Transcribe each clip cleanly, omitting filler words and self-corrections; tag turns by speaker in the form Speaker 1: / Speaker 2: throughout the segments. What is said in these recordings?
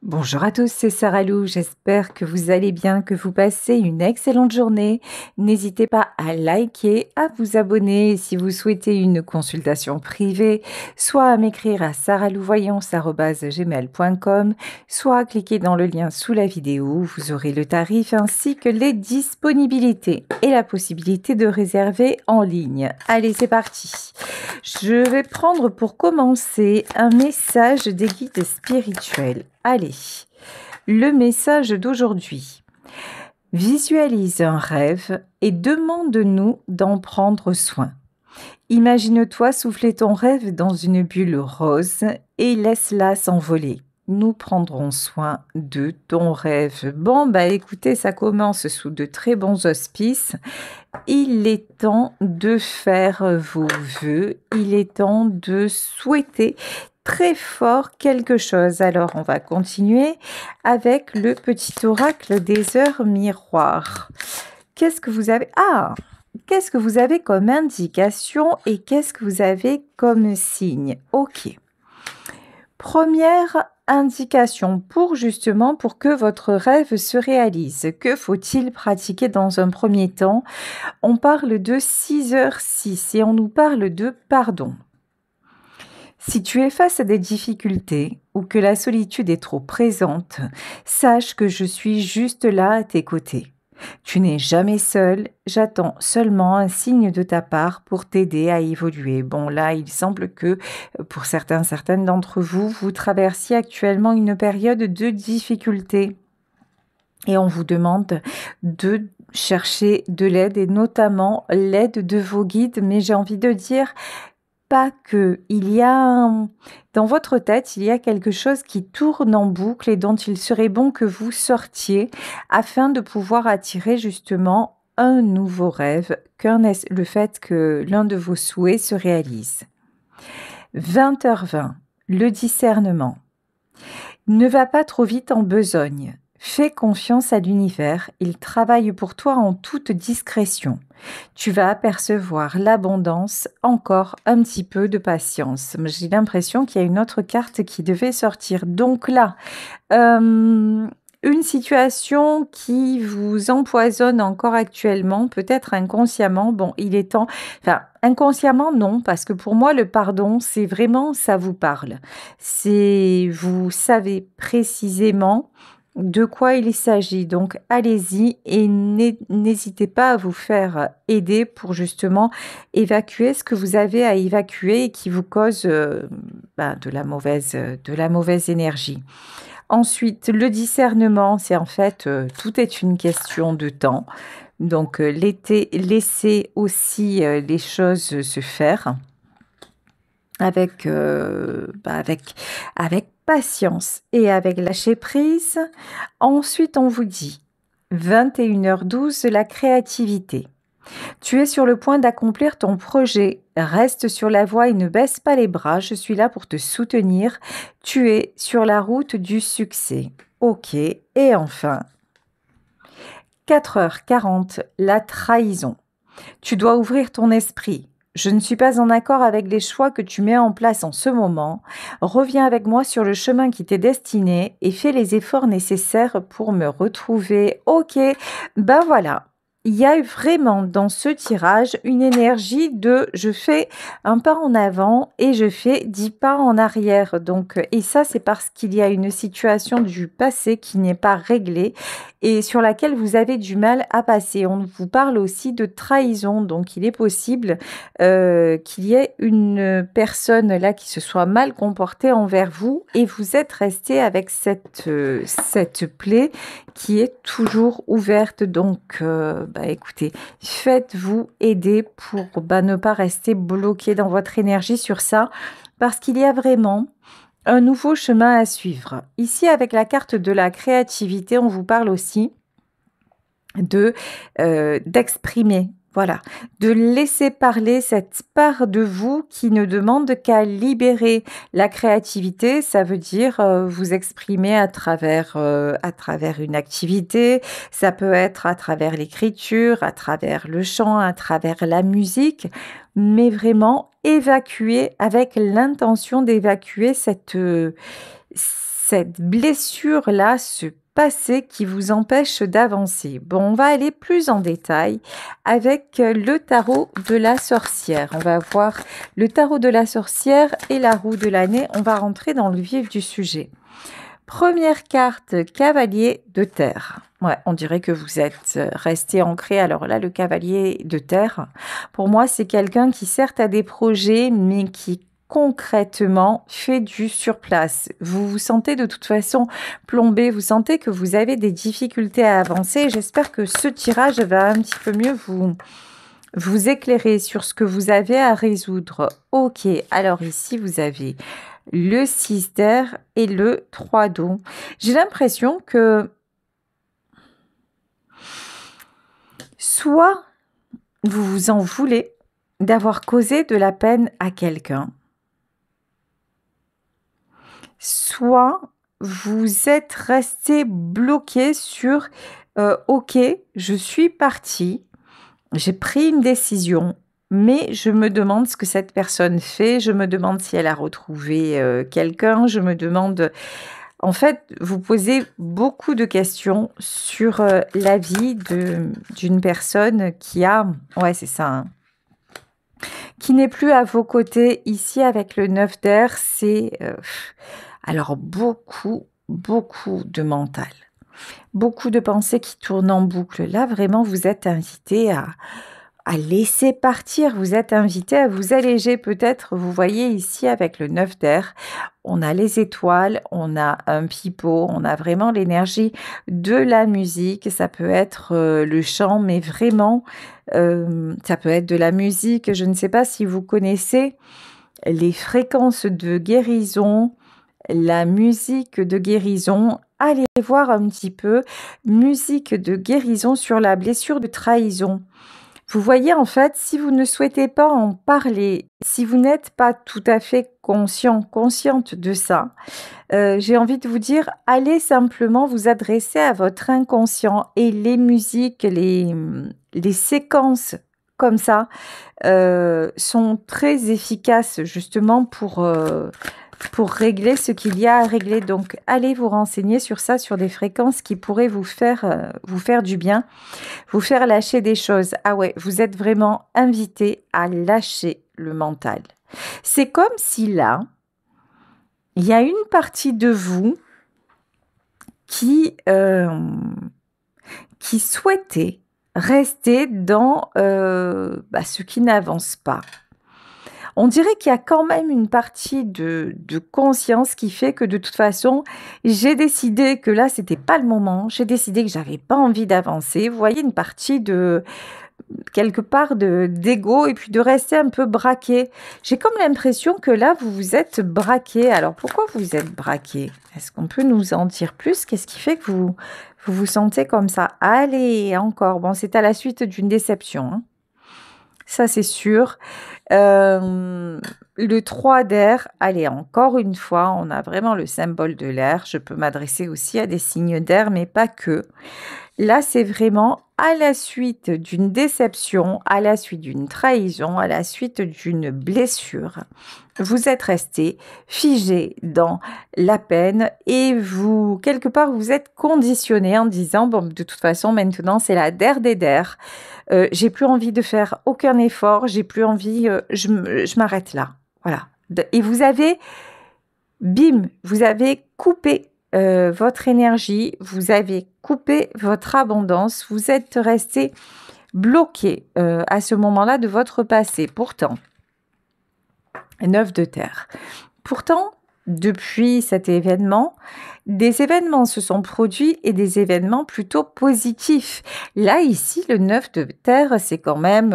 Speaker 1: Bonjour à tous, c'est Sarah Lou. J'espère que vous allez bien, que vous passez une excellente journée. N'hésitez pas à liker, à vous abonner si vous souhaitez une consultation privée, soit à m'écrire à sarahlouvoyance@gmail.com, soit à cliquer dans le lien sous la vidéo. Vous aurez le tarif ainsi que les disponibilités et la possibilité de réserver en ligne. Allez, c'est parti. Je vais prendre pour commencer un message des guides spirituels. Allez, le message d'aujourd'hui. Visualise un rêve et demande-nous d'en prendre soin. Imagine-toi souffler ton rêve dans une bulle rose et laisse-la s'envoler. Nous prendrons soin de ton rêve. Bon, écoutez, ça commence sous de très bons auspices. Il est temps de faire vos vœux. Il est temps de souhaiter très fort quelque chose. Alors, on va continuer avec le petit oracle des heures miroirs. Qu'est-ce que vous avez? Qu'est-ce que vous avez comme indication et qu'est-ce que vous avez comme signe? Ok. Première indication pour que votre rêve se réalise. Que faut-il pratiquer dans un premier temps? On parle de 6h06 et on nous parle de pardon. Si tu es face à des difficultés ou que la solitude est trop présente, sache que je suis juste là à tes côtés. Tu n'es jamais seul, j'attends seulement un signe de ta part pour t'aider à évoluer. Bon, là, il semble que pour certaines d'entre vous, vous traversiez actuellement une période de difficulté. Et on vous demande de chercher de l'aide et notamment l'aide de vos guides. Mais j'ai envie de dire pas que. Dans votre tête, il y a quelque chose qui tourne en boucle et dont il serait bon que vous sortiez afin de pouvoir attirer justement un nouveau rêve, le fait que l'un de vos souhaits se réalise. 20h20, le discernement. Ne va pas trop vite en besogne. Fais confiance à l'univers, il travaille pour toi en toute discrétion. Tu vas apercevoir l'abondance, encore un petit peu de patience. J'ai l'impression qu'il y a une autre carte qui devait sortir. Donc là, une situation qui vous empoisonne encore actuellement, peut-être inconsciemment. Bon, il est temps... Enfin, inconsciemment, non, parce que pour moi, le pardon, c'est vraiment, ça vous parle. Vous savez précisément de quoi il s'agit. Donc, allez-y et n'hésitez pas à vous faire aider pour justement évacuer ce que vous avez à évacuer et qui vous cause de la mauvaise énergie. Ensuite, le discernement, c'est en fait, tout est une question de temps. Donc, laissez aussi les choses se faire avec patience et avec lâcher prise. Ensuite, on vous dit 21h12, la créativité. Tu es sur le point d'accomplir ton projet. Reste sur la voie et ne baisse pas les bras. Je suis là pour te soutenir. Tu es sur la route du succès. Ok. Et enfin, 4h40, la trahison. Tu dois ouvrir ton esprit. Je ne suis pas en accord avec les choix que tu mets en place en ce moment. Reviens avec moi sur le chemin qui t'est destiné et fais les efforts nécessaires pour me retrouver. Ok, voilà. Il y a eu vraiment dans ce tirage une énergie de je fais un pas en avant et je fais 10 pas en arrière. Donc, et ça, c'est parce qu'il y a une situation du passé qui n'est pas réglée et sur laquelle vous avez du mal à passer. On vous parle aussi de trahison, donc il est possible qu'il y ait une personne là qui se soit mal comportée envers vous et vous êtes resté avec cette plaie qui est toujours ouverte. Donc, écoutez, faites-vous aider pour ne pas rester bloqué dans votre énergie sur ça, parce qu'il y a vraiment un nouveau chemin à suivre. Ici, avec la carte de la créativité, on vous parle aussi d'exprimer. Voilà, de laisser parler cette part de vous qui ne demande qu'à libérer. La créativité, ça veut dire vous exprimer à travers une activité, ça peut être à travers l'écriture, à travers le chant, à travers la musique, mais vraiment évacuer avec l'intention d'évacuer cette cette blessure-là, ce passé qui vous empêche d'avancer. Bon, on va aller plus en détail avec le tarot de la sorcière. On va voir le tarot de la sorcière et la roue de l'année. On va rentrer dans le vif du sujet. Première carte, cavalier de terre. Ouais, on dirait que vous êtes resté ancré. Alors là, le cavalier de terre, pour moi, c'est quelqu'un qui certes a des projets, mais qui concrètement fait du sur place. Vous vous sentez de toute façon plombé, vous sentez que vous avez des difficultés à avancer. J'espère que ce tirage va un petit peu mieux vous éclairer sur ce que vous avez à résoudre. Ok, alors ici, vous avez le 6 d'air et le 3 d'eau. J'ai l'impression que soit vous vous en voulez d'avoir causé de la peine à quelqu'un, soit vous êtes resté bloqué sur ok, je suis partie, j'ai pris une décision, mais je me demande ce que cette personne fait, je me demande si elle a retrouvé quelqu'un, je me demande... En fait, vous posez beaucoup de questions sur la vie d'une personne qui a... Ouais, c'est ça, hein, qui n'est plus à vos côtés. Ici, avec le 9 d'air, c'est... alors, beaucoup de mental. Beaucoup de pensées qui tournent en boucle. Là, vraiment, vous êtes invité à laisser partir. Vous êtes invité à vous alléger. Peut-être, vous voyez ici, avec le 9 d'air, on a les étoiles, on a un pipeau, on a vraiment l'énergie de la musique. Ça peut être le chant, mais vraiment, ça peut être de la musique. Je ne sais pas si vous connaissez les fréquences de guérison, la musique de guérison. Allez voir un petit peu, musique de guérison sur la blessure de trahison. Vous voyez, en fait, si vous ne souhaitez pas en parler, si vous n'êtes pas tout à fait consciente de ça, j'ai envie de vous dire, allez simplement vous adresser à votre inconscient et les musiques, les séquences comme ça sont très efficaces justement pour régler ce qu'il y a à régler. Donc, allez vous renseigner sur ça, sur des fréquences qui pourraient vous faire du bien, vous faire lâcher des choses. Ah ouais, vous êtes vraiment invité à lâcher le mental. C'est comme si là, il y a une partie de vous qui souhaitait rester dans ce qui n'avance pas. On dirait qu'il y a quand même une partie de conscience qui fait que de toute façon, j'ai décidé que là, c'était pas le moment. J'ai décidé que j'avais pas envie d'avancer. Vous voyez, une partie de quelque part d'ego et puis de rester un peu braqué. J'ai comme l'impression que là, vous vous êtes braqué. Alors, pourquoi vous êtes braqué? Est-ce qu'on peut nous en dire plus? Qu'est-ce qui fait que vous sentez comme ça? Allez, encore. Bon, c'est à la suite d'une déception, hein. Ça, c'est sûr. Le 3 d'air, allez, encore une fois, on a vraiment le symbole de l'air. Je peux m'adresser aussi à des signes d'air, mais pas que. Là, c'est vraiment à la suite d'une déception, à la suite d'une trahison, à la suite d'une blessure. Vous êtes resté figé dans la peine et vous, quelque part, vous êtes conditionné en disant, bon, de toute façon, maintenant, c'est la der des der. J'ai plus envie de faire aucun effort, j'ai plus envie, je m'arrête là. Voilà. Et vous avez, bim, vous avez coupé votre énergie, vous avez coupé votre abondance, vous êtes resté bloqué à ce moment-là de votre passé. Pourtant, 9 de terre. Pourtant, depuis cet événement, des événements se sont produits et des événements plutôt positifs. Là, ici, le 9 de terre, c'est quand même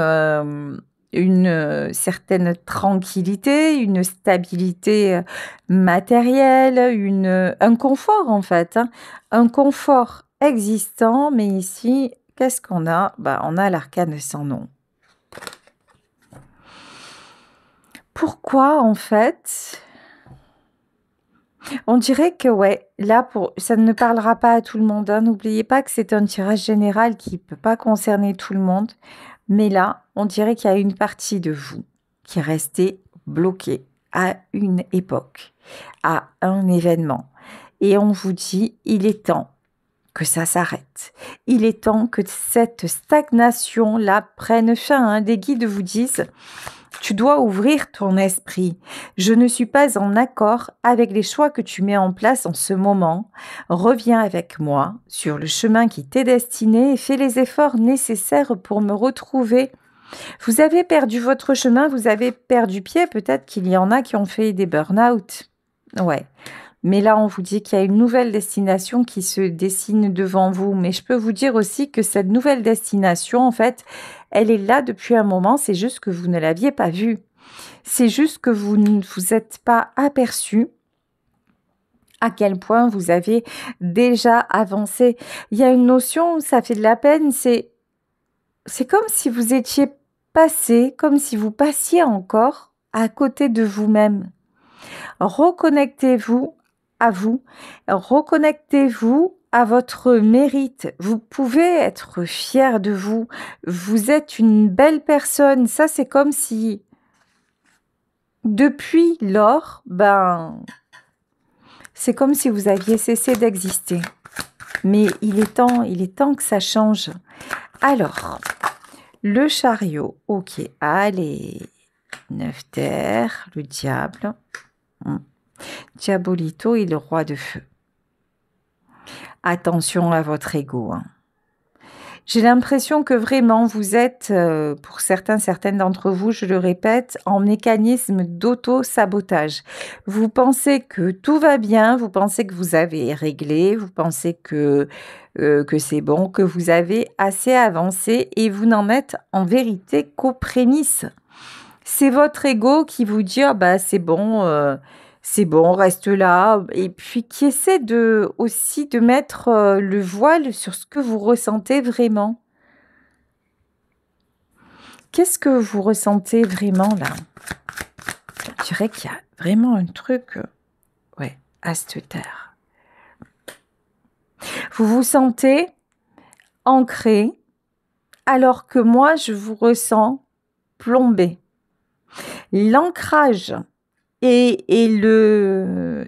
Speaker 1: une certaine tranquillité, une stabilité matérielle, un confort en fait, hein. Un confort existant, mais ici, qu'est-ce qu'on a? On a l'arcane sans nom. Pourquoi en fait? On dirait que ouais, là ça ne parlera pas à tout le monde, hein. N'oubliez pas que c'est un tirage général qui ne peut pas concerner tout le monde. Mais là, on dirait qu'il y a une partie de vous qui est restée bloquée à une époque, à un événement. et on vous dit, il est temps que ça s'arrête. Il est temps que cette stagnation-là prenne fin. Hein. Des guides vous disent, tu dois ouvrir ton esprit. Je ne suis pas en accord avec les choix que tu mets en place en ce moment. Reviens avec moi sur le chemin qui t'est destiné et fais les efforts nécessaires pour me retrouver. Vous avez perdu votre chemin, vous avez perdu pied. Peut-être qu'il y en a qui ont fait des burn-out. Ouais. Mais là, on vous dit qu'il y a une nouvelle destination qui se dessine devant vous. Mais je peux vous dire aussi que cette nouvelle destination, en fait, elle est là depuis un moment. C'est juste que vous ne l'aviez pas vue. C'est juste que vous ne vous êtes pas aperçu à quel point vous avez déjà avancé. Il y a une notion, ça fait de la peine, c'est comme si vous étiez passé, comme si vous passiez encore à côté de vous-même. Reconnectez-vous à vous, reconnectez-vous à votre mérite. Vous pouvez être fier de vous. Vous êtes une belle personne. Ça, c'est comme si, depuis lors, c'est comme si vous aviez cessé d'exister. Mais il est temps que ça change. Alors, le chariot, ok, allez, 9 terres, le diable. Diabolito et le roi de feu. Attention à votre ego. Hein. J'ai l'impression que vraiment vous êtes, pour certaines d'entre vous, je le répète, en mécanisme d'auto-sabotage. Vous pensez que tout va bien, vous pensez que vous avez réglé, vous pensez que c'est bon, que vous avez assez avancé et vous n'en êtes en vérité qu'aux prémices. C'est votre ego qui vous dit c'est bon, reste là, et puis qui essaie aussi de mettre le voile sur ce que vous ressentez vraiment. Qu'est-ce que vous ressentez vraiment là? Je dirais qu'il y a vraiment un truc, à cette terre. Vous vous sentez ancré, alors que moi je vous ressens plombé. L'ancrage et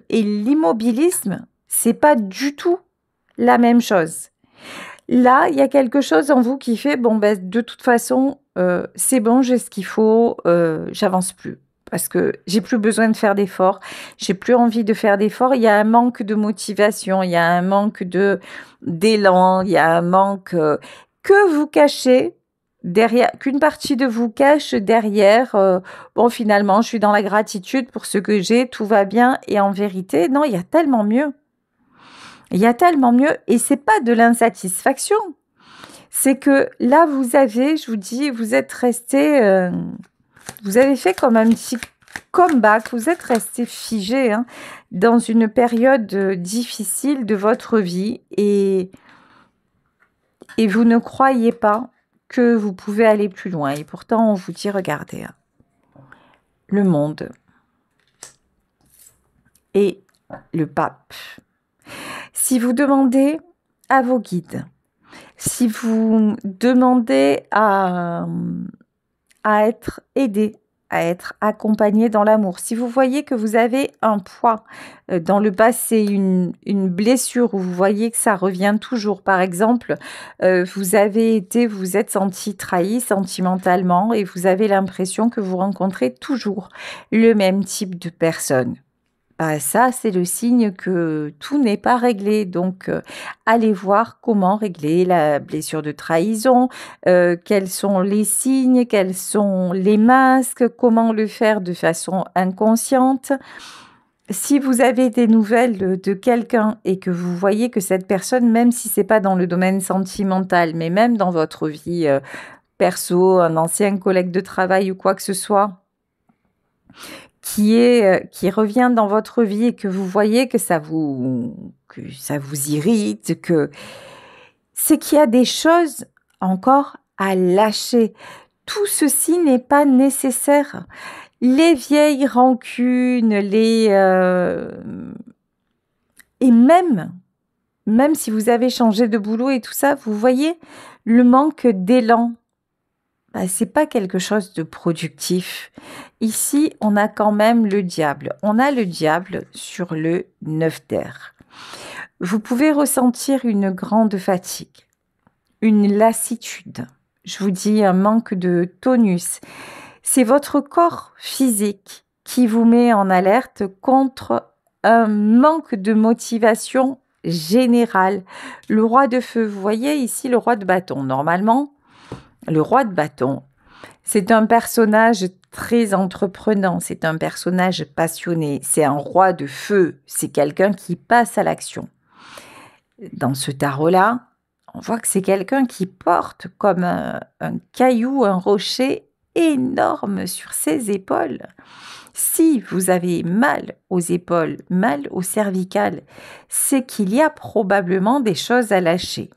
Speaker 1: l'immobilisme, c'est pas du tout la même chose. Là, il y a quelque chose en vous qui fait, de toute façon, c'est bon, j'ai ce qu'il faut, j'avance plus. Parce que j'ai plus besoin de faire d'efforts, j'ai plus envie de faire d'efforts. Il y a un manque de motivation, il y a un manque d'élan, il y a un manque que vous cachez derrière, qu'une partie de vous cache derrière. Finalement, je suis dans la gratitude pour ce que j'ai, tout va bien. Et en vérité, non, il y a tellement mieux. Il y a tellement mieux. Et c'est pas de l'insatisfaction. C'est que là, je vous dis, vous êtes resté, vous avez fait comme un petit comeback. Vous êtes resté figé dans une période difficile de votre vie et vous ne croyez pas que vous pouvez aller plus loin. Et pourtant, on vous dit, regardez, le monde et le pape. Si vous demandez à vos guides, si vous demandez à être aidé, à être accompagné dans l'amour, si vous voyez que vous avez un poids dans le passé, une blessure où vous voyez que ça revient toujours, par exemple, vous êtes senti trahi sentimentalement et vous avez l'impression que vous rencontrez toujours le même type de personne. Ça, c'est le signe que tout n'est pas réglé. Donc, allez voir comment régler la blessure de trahison, quels sont les signes, quels sont les masques, comment le faire de façon inconsciente. Si vous avez des nouvelles de quelqu'un et que vous voyez que cette personne, même si c'est pas dans le domaine sentimental, mais même dans votre vie perso, un ancien collègue de travail ou quoi que ce soit, qui revient dans votre vie et que vous voyez que ça vous irrite, c'est qu'il y a des choses encore à lâcher. Tout ceci n'est pas nécessaire. Les vieilles rancunes, et même si vous avez changé de boulot et tout ça, vous voyez le manque d'élan. C'est pas quelque chose de productif. Ici, on a quand même le diable. On a le diable sur le 9 terres. Vous pouvez ressentir une grande fatigue, une lassitude. Je vous dis un manque de tonus. C'est votre corps physique qui vous met en alerte contre un manque de motivation générale. Le roi de feu, vous voyez ici le roi de bâton. Normalement, le roi de bâton, c'est un personnage très entreprenant, c'est un personnage passionné, c'est un roi de feu, c'est quelqu'un qui passe à l'action. Dans ce tarot-là, on voit que c'est quelqu'un qui porte comme un caillou, un rocher énorme sur ses épaules. Si vous avez mal aux épaules, mal au cervical, c'est qu'il y a probablement des choses à lâcher.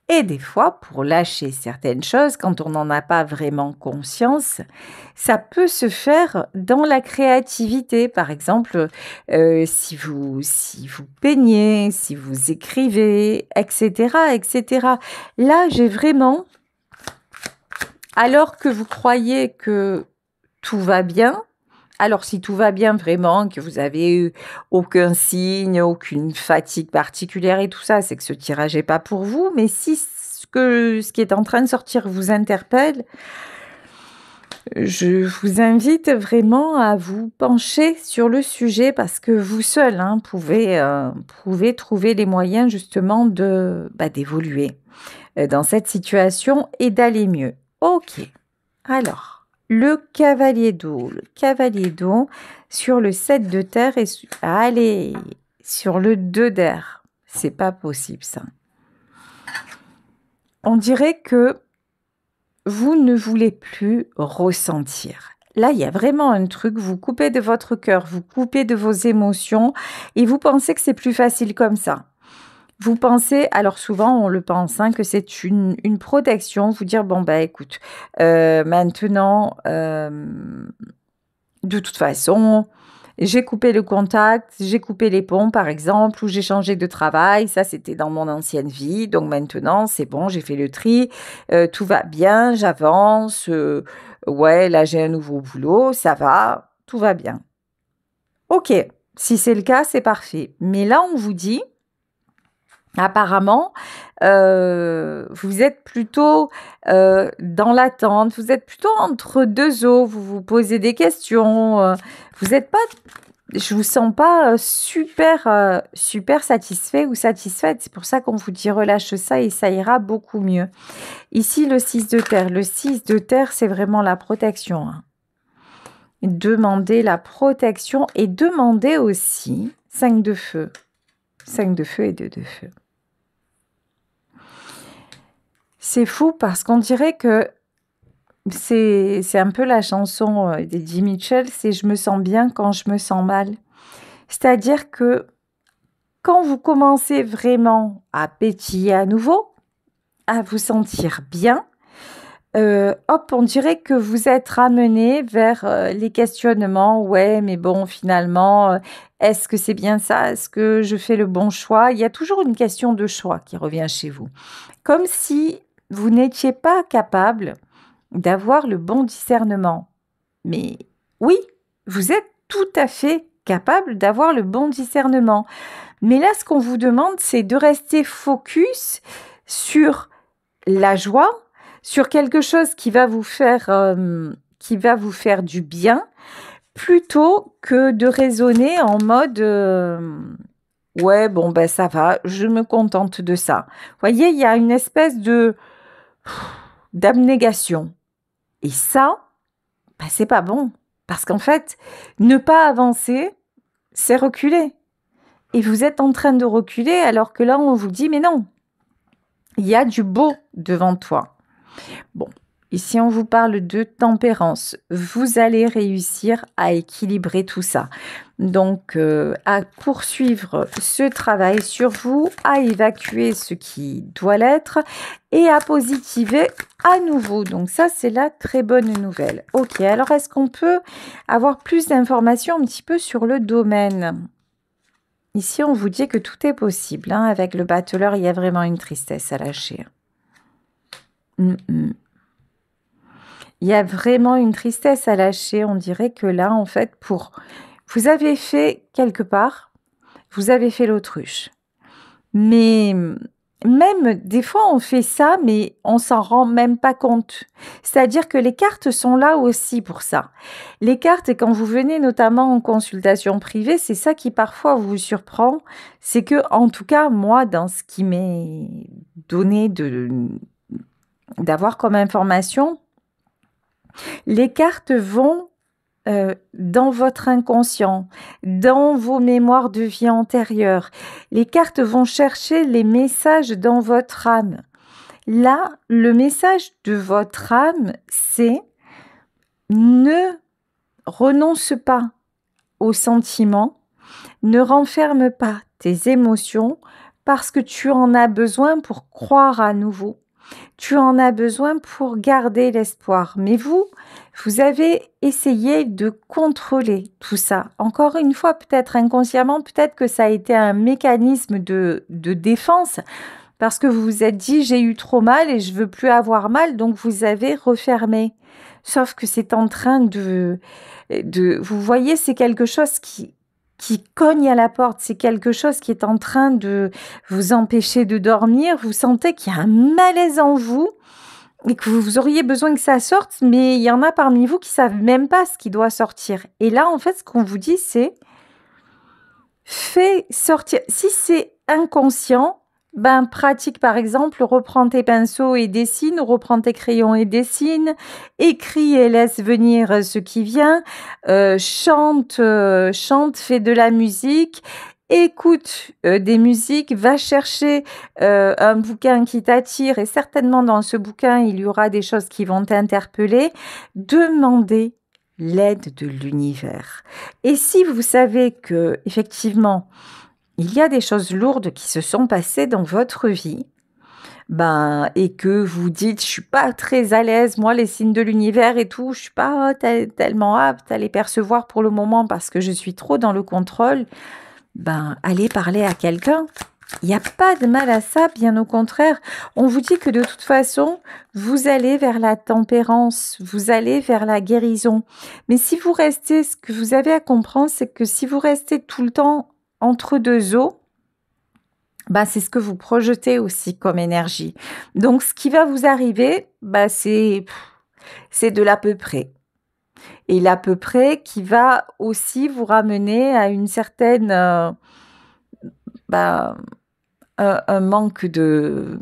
Speaker 1: Et des fois, pour lâcher certaines choses, quand on n'en a pas vraiment conscience, ça peut se faire dans la créativité. Par exemple, si vous peignez, si vous écrivez, etc., etc. Là, j'ai vraiment, alors que vous croyez que tout va bien, alors si tout va bien vraiment, que vous avez eu aucun signe, aucune fatigue particulière et tout ça, c'est que ce tirage n'est pas pour vous. Mais si ce qui est en train de sortir vous interpelle, je vous invite vraiment à vous pencher sur le sujet parce que vous seul pouvez trouver les moyens justement d'évoluer dans cette situation et d'aller mieux. Ok, alors... Le cavalier d'eau sur le 7 de terre et allez, sur le 2 d'air. C'est pas possible ça. On dirait que vous ne voulez plus ressentir. Là, il y a vraiment un truc, vous coupez de votre cœur, vous coupez de vos émotions et vous pensez que c'est plus facile comme ça. Vous pensez, alors souvent on le pense, que c'est une protection, vous dire, bon bah écoute, maintenant, de toute façon, j'ai coupé le contact, j'ai coupé les ponts par exemple, ou j'ai changé de travail, ça c'était dans mon ancienne vie, donc maintenant c'est bon, j'ai fait le tri, tout va bien, j'avance, ouais là j'ai un nouveau boulot, ça va, tout va bien. Ok, si c'est le cas, c'est parfait. Mais là on vous dit... Apparemment, vous êtes plutôt dans l'attente, vous êtes plutôt entre deux eaux, vous vous posez des questions, vous n'êtes pas, je vous sens pas super satisfait ou satisfaite, c'est pour ça qu'on vous dit relâche ça et ça ira beaucoup mieux. Ici, le 6 de terre, c'est vraiment la protection. Demandez la protection et demandez aussi 5 de feu. 5 de feu et 2 de feu. C'est fou parce qu'on dirait que c'est un peu la chanson d'Eddie Mitchell, c'est « Je me sens bien quand je me sens mal ». C'est-à-dire que quand vous commencez vraiment à pétiller à nouveau, à vous sentir bien, hop, on dirait que vous êtes ramené vers les questionnements. Ouais, mais bon, finalement, est-ce que c'est bien ça? Est-ce que je fais le bon choix? Il y a toujours une question de choix qui revient chez vous. Comme si vous n'étiez pas capable d'avoir le bon discernement. Mais oui, vous êtes tout à fait capable d'avoir le bon discernement. Mais là, ce qu'on vous demande, c'est de rester focus sur la joie, sur quelque chose qui va vous faire du bien, plutôt que de raisonner en mode ouais, bon, ben ça va, je me contente de ça. Vous voyez, il y a une espèce d'abnégation. Et ça, ben, c'est pas bon. Parce qu'en fait, ne pas avancer, c'est reculer. Et vous êtes en train de reculer alors que là, on vous dit, mais non, il y a du beau devant toi. Bon, ici, on vous parle de tempérance. Vous allez réussir à équilibrer tout ça. Donc, à poursuivre ce travail sur vous, à évacuer ce qui doit l'être et à positiver à nouveau. Donc, ça, c'est la très bonne nouvelle. Ok, alors est-ce qu'on peut avoir plus d'informations un petit peu sur le domaine ? Ici, on vous dit que tout est possible. Avec le battleur, il y a vraiment une tristesse à lâcher. Il y a vraiment une tristesse à lâcher. On dirait que là, en fait, vous avez fait quelque part vous avez fait l'autruche. Mais même des fois, on fait ça, mais on s'en rend même pas compte. C'est-à-dire que les cartes sont là aussi pour ça. Les cartes, quand vous venez notamment en consultation privée, c'est ça qui parfois vous surprend. C'est que, en tout cas, moi, dans ce qui m'est donné d'avoir comme information, les cartes vont dans votre inconscient, dans vos mémoires de vie antérieure. Les cartes vont chercher les messages dans votre âme. Là, le message de votre âme, c'est ne renonce pas aux sentiments, ne renferme pas tes émotions parce que tu en as besoin pour croire à nouveau. Tu en as besoin pour garder l'espoir. Mais vous avez essayé de contrôler tout ça. Encore une fois, peut-être inconsciemment, peut-être que ça a été un mécanisme de défense parce que vous vous êtes dit j'ai eu trop mal et je veux plus avoir mal, donc vous avez refermé. Sauf que c'est en train vous voyez, c'est quelque chose qui cogne à la porte, c'est quelque chose qui est en train de vous empêcher de dormir, vous sentez qu'il y a un malaise en vous et que vous auriez besoin que ça sorte, mais il y en a parmi vous qui savent même pas ce qui doit sortir. Et là, en fait, ce qu'on vous dit, c'est fais sortir. Si c'est inconscient, ben pratique par exemple, reprends tes pinceaux et dessine, reprends tes crayons et dessine, écris et laisse venir ce qui vient, chante, fais de la musique, écoute des musiques, va chercher un bouquin qui t'attire et certainement dans ce bouquin il y aura des choses qui vont t'interpeller, demandez l'aide de l'univers. Et si vous savez que effectivement il y a des choses lourdes qui se sont passées dans votre vie, et que vous dites, je suis pas très à l'aise, moi, les signes de l'univers et tout, je suis pas tellement apte à les percevoir pour le moment parce que je suis trop dans le contrôle, allez parler à quelqu'un. Il n'y a pas de mal à ça, bien au contraire. On vous dit que de toute façon, vous allez vers la tempérance, vous allez vers la guérison. Mais si vous restez, ce que vous avez à comprendre, c'est que si vous restez tout le temps entre deux eaux, c'est ce que vous projetez aussi comme énergie. Donc, ce qui va vous arriver, c'est de l'à peu près. Et l'à peu près qui va aussi vous ramener à une certaine... un manque de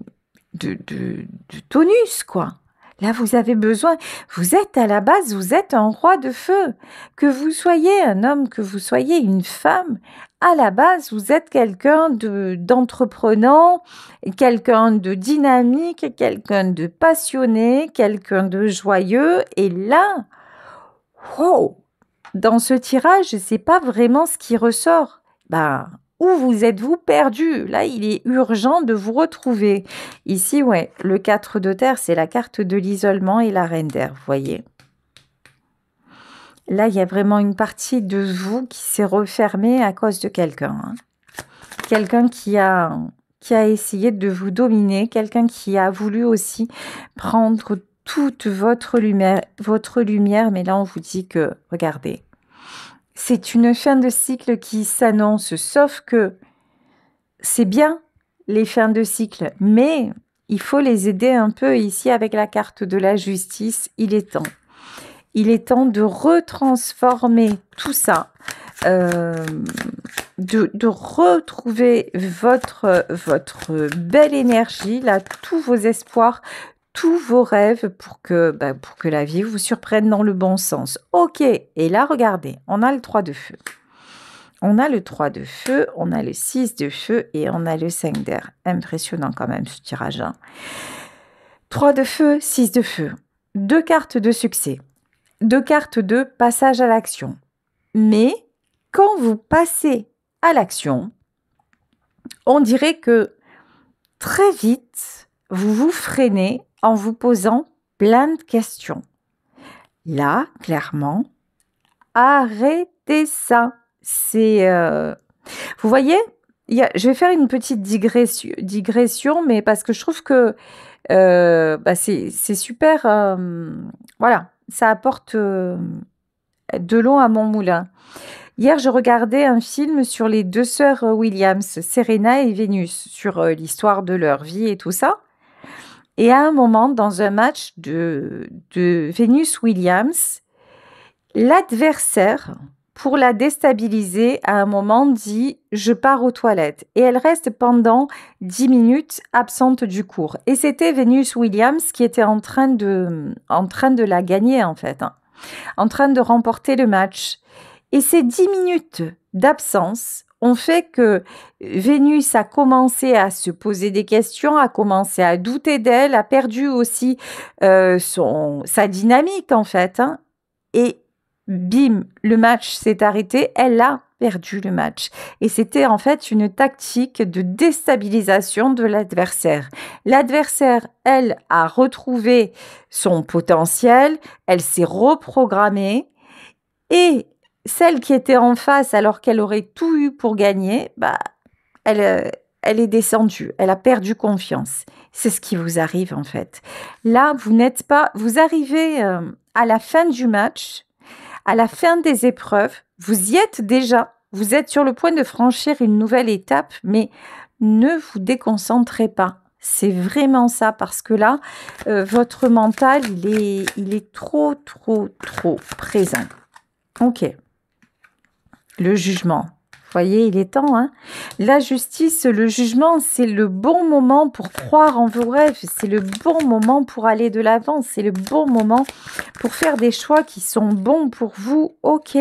Speaker 1: tonus, quoi. Là, vous avez besoin, vous êtes à la base, vous êtes un roi de feu. Que vous soyez un homme, que vous soyez une femme, à la base, vous êtes quelqu'un d'entreprenant, quelqu'un de dynamique, quelqu'un de passionné, quelqu'un de joyeux. Et là, wow, dans ce tirage, c'est pas vraiment ce qui ressort. Où vous êtes-vous perdu? Là, il est urgent de vous retrouver. Ici, ouais, le 4 de terre, c'est la carte de l'isolement et la reine d'air, vous voyez. Là, il y a vraiment une partie de vous qui s'est refermée à cause de quelqu'un. Hein. Quelqu'un qui a essayé de vous dominer, quelqu'un qui a voulu aussi prendre toute votre lumière. Mais là, on vous dit que, regardez, c'est une fin de cycle qui s'annonce, sauf que c'est bien les fins de cycle, mais il faut les aider un peu ici avec la carte de la justice. Il est temps. Il est temps de retransformer tout ça, de retrouver votre belle énergie, là, tous vos espoirs, tous vos rêves pour que la vie vous surprenne dans le bon sens. Ok, et là, regardez, on a le 3 de feu. On a le 3 de feu, on a le 6 de feu et on a le 5 d'air. Impressionnant quand même ce tirage. 3 de feu, 6 de feu. 2 cartes de succès. 2 cartes de passage à l'action. Mais quand vous passez à l'action, on dirait que très vite, vous vous freinez en vous posant plein de questions. Là, clairement, arrêtez ça. C'est, vous voyez, je vais faire une petite digression, mais parce que je trouve que c'est super. Voilà, ça apporte de l'eau à mon moulin. Hier, je regardais un film sur les deux sœurs Williams, Serena et Vénus, sur l'histoire de leur vie et tout ça. Et à un moment, dans un match de Venus Williams, l'adversaire, pour la déstabiliser, à un moment dit « je pars aux toilettes ». Et elle reste pendant 10 minutes absente du cours. Et c'était Venus Williams qui était en train de la gagner, en fait, hein, en train de remporter le match. Et ces 10 minutes d'absence ont fait que Vénus a commencé à se poser des questions, a commencé à douter d'elle, a perdu aussi sa dynamique, en fait, hein. Et bim, le match s'est arrêté, elle a perdu le match. Et c'était en fait une tactique de déstabilisation de l'adversaire. L'adversaire, elle, a retrouvé son potentiel, elle s'est reprogrammée et celle qui était en face, alors qu'elle aurait tout eu pour gagner, elle est descendue, elle a perdu confiance. C'est ce qui vous arrive en fait. Là, vous arrivez à la fin du match, à la fin des épreuves, vous y êtes déjà, vous êtes sur le point de franchir une nouvelle étape, mais ne vous déconcentrez pas. C'est vraiment ça, parce que là, votre mental, il est trop présent. Ok. Le jugement. Vous voyez, il est temps, hein. La justice, le jugement, c'est le bon moment pour croire en vos rêves. C'est le bon moment pour aller de l'avant. C'est le bon moment pour faire des choix qui sont bons pour vous. Ok.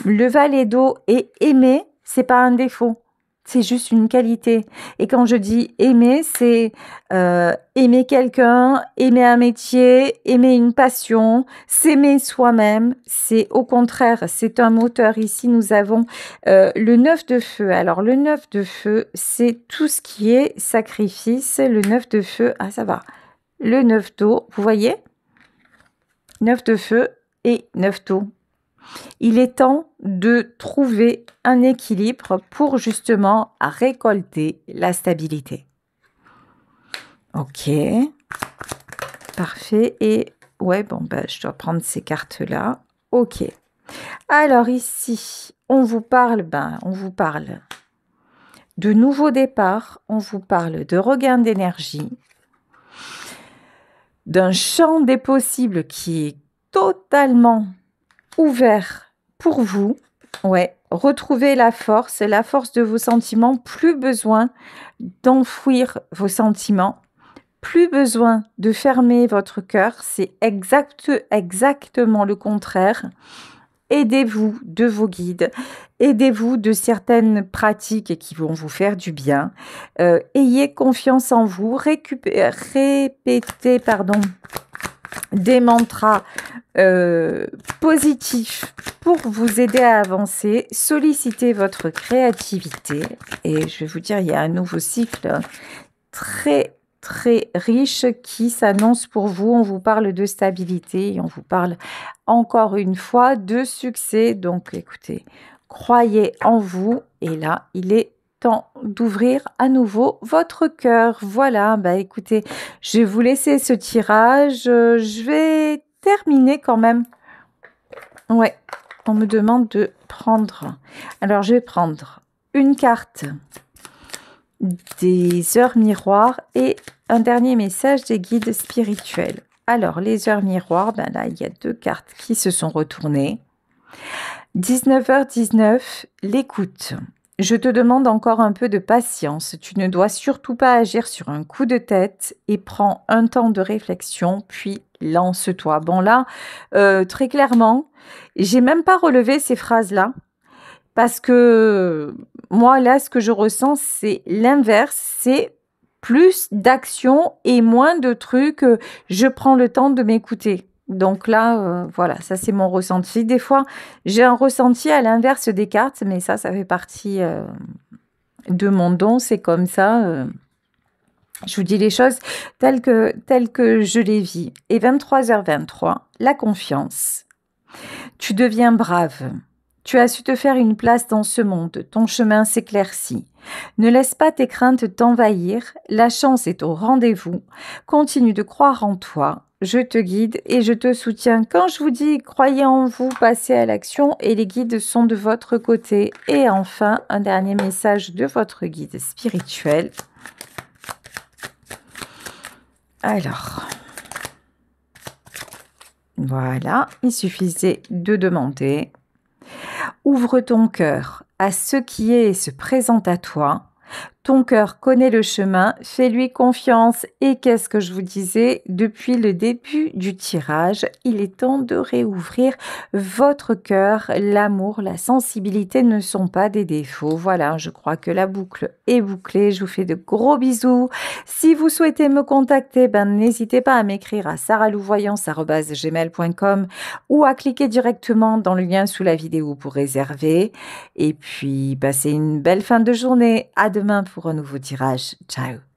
Speaker 1: Le valet d'eau et aimer, c'est pas un défaut. C'est juste une qualité. Et quand je dis aimer, c'est aimer quelqu'un, aimer un métier, aimer une passion, s'aimer soi-même. C'est au contraire, c'est un moteur. Ici, nous avons le 9 de feu. Alors, le 9 de feu, c'est tout ce qui est sacrifice. Le 9 de feu, ah ça va. Le 9 d'eau, vous voyez 9 de feu et 9 d'eau. Il est temps de trouver un équilibre pour justement récolter la stabilité. Ok, parfait. Et ouais, bon, je dois prendre ces cartes-là. Ok. Alors ici, on vous parle de nouveau départ, on vous parle de regain d'énergie, d'un champ des possibles qui est totalement ouvert pour vous. Ouais, retrouvez la force de vos sentiments. Plus besoin d'enfouir vos sentiments, plus besoin de fermer votre cœur. C'est exactement le contraire. Aidez-vous de vos guides, aidez-vous de certaines pratiques qui vont vous faire du bien. Ayez confiance en vous, répétez des mantras positifs pour vous aider à avancer. Sollicitez votre créativité. Et je vais vous dire, il y a un nouveau cycle très riche qui s'annonce pour vous. On vous parle de stabilité et on vous parle encore une fois de succès. Donc écoutez, croyez en vous et là, il est temps d'ouvrir à nouveau votre cœur. Voilà, écoutez, je vais vous laisser ce tirage. Je vais terminer quand même. Ouais, on me demande de prendre. Alors, je vais prendre une carte des heures miroirs et un dernier message des guides spirituels. Alors, les heures miroirs, là, il y a deux cartes qui se sont retournées. 19h19, l'écoute. Je te demande encore un peu de patience. Tu ne dois surtout pas agir sur un coup de tête et prends un temps de réflexion, puis lance-toi. Bon là, très clairement, j'ai même pas relevé ces phrases-là parce que moi, là, ce que je ressens, c'est l'inverse. C'est plus d'action et moins de trucs. Je prends le temps de m'écouter. Donc là, voilà, ça c'est mon ressenti. Des fois, j'ai un ressenti à l'inverse des cartes, mais ça fait partie de mon don. C'est comme ça. Je vous dis les choses telles que je les vis. Et 23h23, la confiance. Tu deviens brave. Tu as su te faire une place dans ce monde, ton chemin s'éclaircit. Ne laisse pas tes craintes t'envahir, la chance est au rendez-vous. Continue de croire en toi, je te guide et je te soutiens. Quand je vous dis croyez en vous, passez à l'action et les guides sont de votre côté. Et enfin, un dernier message de votre guide spirituel. Alors, voilà, il suffisait de demander. Ouvre ton cœur à ce qui est et se présente à toi. Ton cœur connaît le chemin, fais-lui confiance. Et qu'est-ce que je vous disais depuis le début du tirage? Il est temps de réouvrir votre cœur. L'amour, la sensibilité ne sont pas des défauts. Voilà, je crois que la boucle est bouclée. Je vous fais de gros bisous. Si vous souhaitez me contacter, n'hésitez pas à m'écrire à saralouvoyance@gmail.com ou à cliquer directement dans le lien sous la vidéo pour réserver. Et puis, passez une belle fin de journée. À demain pour un nouveau tirage. Ciao!